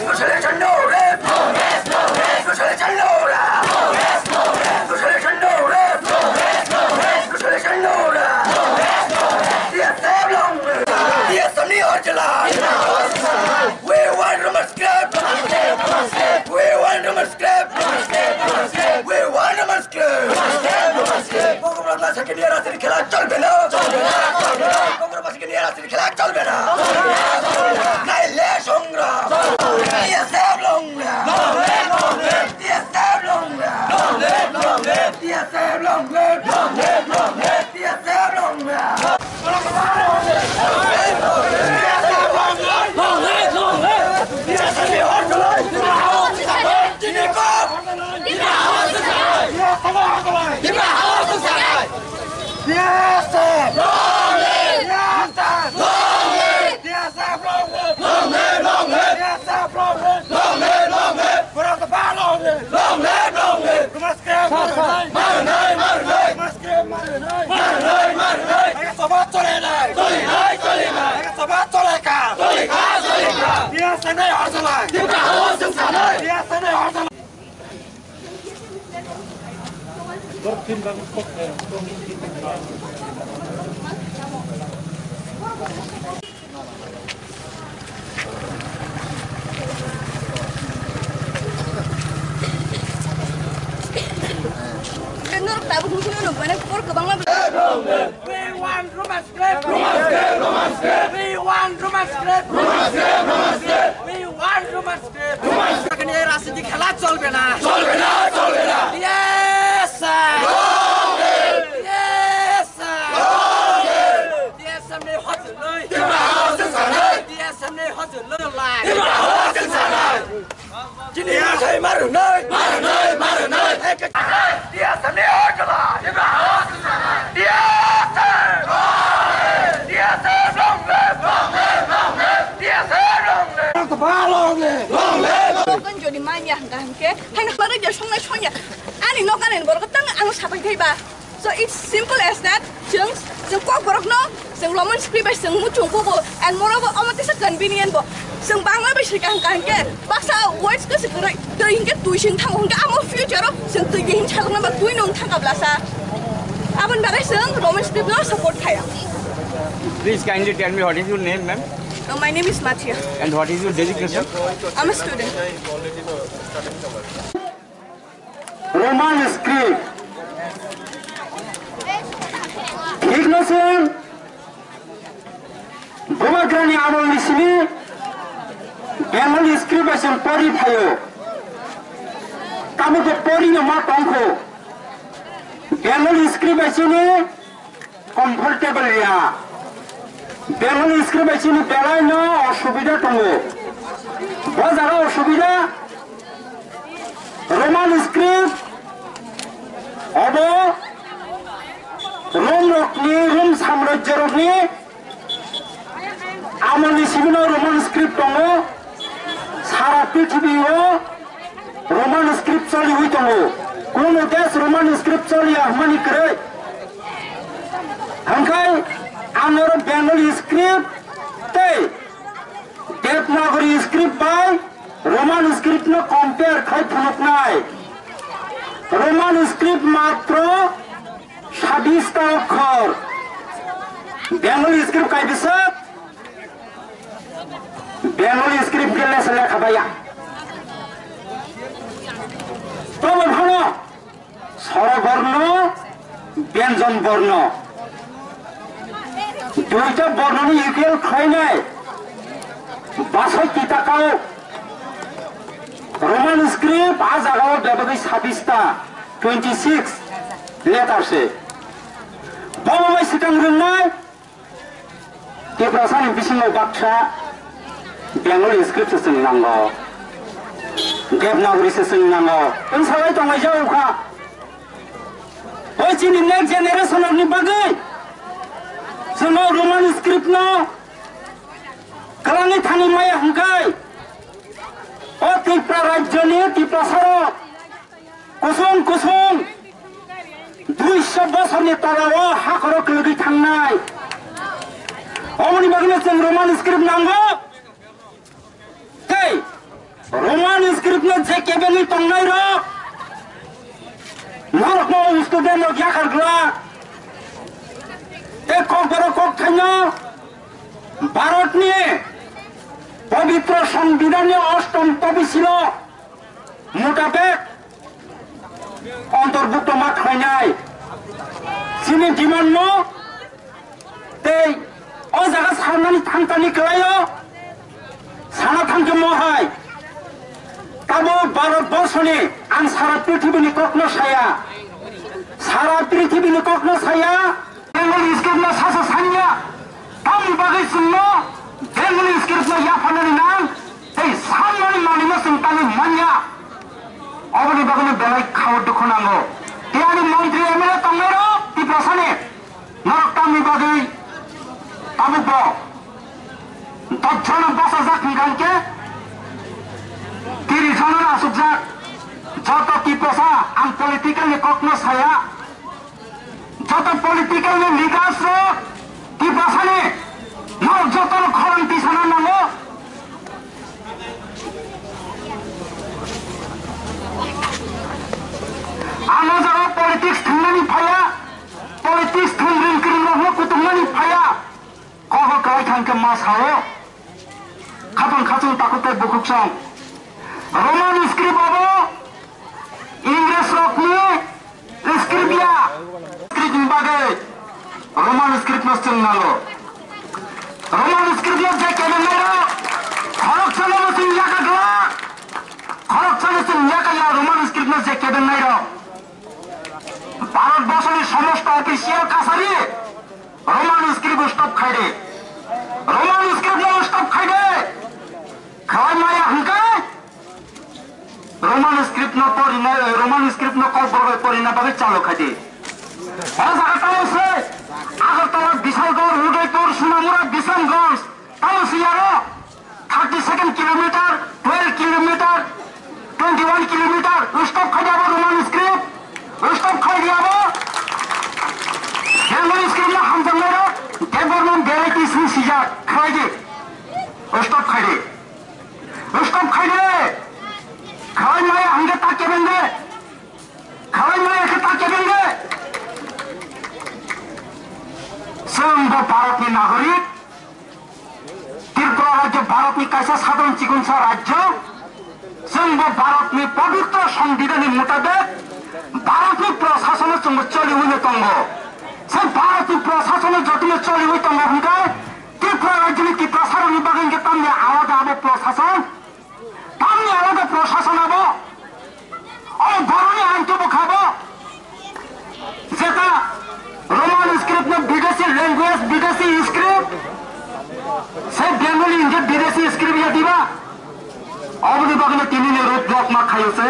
Socialism no rest. No rest, no rest. Socialism no rest. No rest, no rest. Socialism no rest. No rest, no rest. Socialism no rest. No rest, no rest. DSM long rest. DSM ni orjalan. We want Roman script. We want Roman script. We want Roman script. Congress masih kini rasa dikhilaaf चलबे ना. Congress masih kini rasa dikhilaaf चलबे ना. Naile संग्राम. DSM long rest. DSM long rest. DSM long rest. DSM long rest. We want Roman script. We want Roman script. We want Roman script. Kini rasa dikhilaaf चलबे ना. Yes sir. Yes sir. DSM ने हजुर नै. DSM ने हजुर नै. Kini saya maru नै. DSM ने हजुर नै. Kan jadi manja kan ke, hanya pada jadi sungai sungai. Ani no kan borok tang anu sapai kai ba. So it's simple as that. Jeng kok borok no, jeng Roman script jeng mucung ko and moreover amat is convenient bo. Jeng bangla ba sih kan ke, bahasa words ke segera teringat tuition thang hingga amo future jeng teringat thang nama tuin nong thang kablasa. Aban bagai jeng Roman script no support kaya. Please kindly tell me what is your name, ma'am? My name is Mathia. And what is your designation? I'm a student. Roman script. ठीक न sir गोमाग्रानी आमल निसिनी Bengali script असन परि थायो कामुको परि न मा टंखो Bengali script असिनी comfortable या Bengali script असिनी बेलाय न असुबिदा दङो बजारा असुबिदा रोमान स्क्रिप्ट अब रोम साम्राज्य रकनी आमलनि सिबिनो रोमान स्क्रिप्ट दङ सारा पृथ्वीयाव रोमान स्क्रिप्ट चलिहुइ दङ कोनो देश रोमान स्क्रिप्ट चलिया हमनि करे हंखाय आंगर बेंगली स्क्रिप्ट ते देवनागरी स्क्रिप्ट बाय रोमान स्क्रिप्ट न कंपेयर खाय फुलकनाय रोमान स्क्रिप्ट मात्र 26 अक्षर बेंगली स्क्रिप्ट काय बिसा बेंगली स्क्रिप्ट के लेसन लेखाबाया तो भानो स्वरवर्ण व्यंजन वर्ण दुईटा वर्णनि इक्वल खायनाय बासय किताकाव रोमान स्क्रिप्ट आ जागाव बेबादि 26 टा 26 लेटर से बाबाय सिगां रोंनाय देब्रासानि बिसिङाव बाथ्रा बेंगली स्क्रिप्ट सोलोंनांगौ देबनागरिसो सोलोंनांगौ ओनसालाय दंनाय जावखा ओइ जोंनि नेक्स्ट जेनेरेशननि बागै जोङो रोमान स्क्रिप्ट न खालामनो थानो माया हंखाय ओ त्रिपुरा राज्यनि त्रिपुरा साराव कुसुम 200 बोसोरनि तलाव हाखराव गोलैगै थांनाय अमनि बागैनो जों रोमान स्क्रिप्ट नांगौ स्क्रिप्ट में जे केबल में तंगनाय रो नरक नो स्टूडेंट नो क्या करगला एक कोपरो कोक थाइनो भारत ने पवित्र संविधान अष्टम तबिसिल मोताबेक अंतर्भुक्त मा खाइनाय सिनि डिमान्ड नो ते ओ जागा सारनानि थांतानि गलायो साना थांके महाय ताबो भारत बर्षनि आं सारा पृथ्वीनि कखनो साया सारा पृथ्वीनि कखनो साया बेंगली स्क्रिप्टना सासे सानिया तामि बागै सुननो बेंगली स्क्रिप्टना याफानानि नाम ते साननानि मानिनो सिंतानि मान्या अबनि बागैनो बेलाय खाव दुखु नांगौ तियानि मन्त्रि एमएलए तंगैरो ति प्रसाने नरक तामि बागै ताबुको तत्क्षण बसा जाखिगांके तिरि छानो आसुकजा जत ति प्रसा आं पोलिटिकल कखनो साया जत पोलिटिकल लिगास रो ति प्रसाने न जत खरन्ति साना नांगौ आनो जरा पॉलिटिक्स थंनानि फाया पॉलिटिक्स थंरिं क्रिमनो कुतुमनानि फाया कह काय थांके मा सायो खातन खाचुं ताकुते बुकुकसं रोमान स्क्रिप्ट आबो इंग्लिश रकनि स्क्रिप्टिया स्क्रिप्ट बागे रोमान स्क्रिप्ट न चंगालो रोमान स्क्रिप्ट न जे केलेरो खरक चलो मसिन याकागला खरक चलो सिन याकाया रोमान स्क्रिप्ट न जे केलेरो भारत बर्षनि समस्त अफिसियल कासारि रोमान स्क्रिप्ट स्टप खाइदे रोमान स्क्रिप्ट न स्टप खाइदे खाय माया हंकाय रोमान स्क्रिप्ट न परिना रोमान स्क्रिप्ट न कल बरबाय परिना बागै चालु खाइदे अजागाटाव से आगरतला बिशालगढ़ उदयपुर सुनामुरा बिशनगंज तामसियारो 32 किलोमीटर 12 किलोमीटर 21 किलोमीटर स्टप खाइदाबो रोमान स्क्रिप्ट स्टप खाइदियाबो बेंगली स्क्रिप्ट न हामजंनायरो गभर्नमेंट भेराइटिस नि सिजा खाइदे स्टप खाइदे स्टप खाइदे खाय माया हंगे ताके बेंगे खाय माया के ताके बेंगे जों भारतनि नागरिक त्रिपुरा राज्य भारतनि कायसा साधारण चिकित्सा राज्य जों भारतनि पवित्र संविधाननि मुताबिक भारतनि प्रशासन जों चलिहुने तंगो जों भारतनि प्रशासन जतिनो चलिहुने तंगो हंगाय त्रिपुरा राज्यनि कि प्रशासननि बागै तामनि आलादा आबो प्रशासन तामनि आलादा प्रशासन आबो और बरनि आंतो बखाबो जेता रोमान स्क्रिप्ट में विदेशी लैंग्वेज विदेशी स्क्रिप्ट से बेंगली इंजे विदेशी स्क्रिप्ट या दिबा अब नि बागै तिनी ने रोड ब्लॉक मा खायो से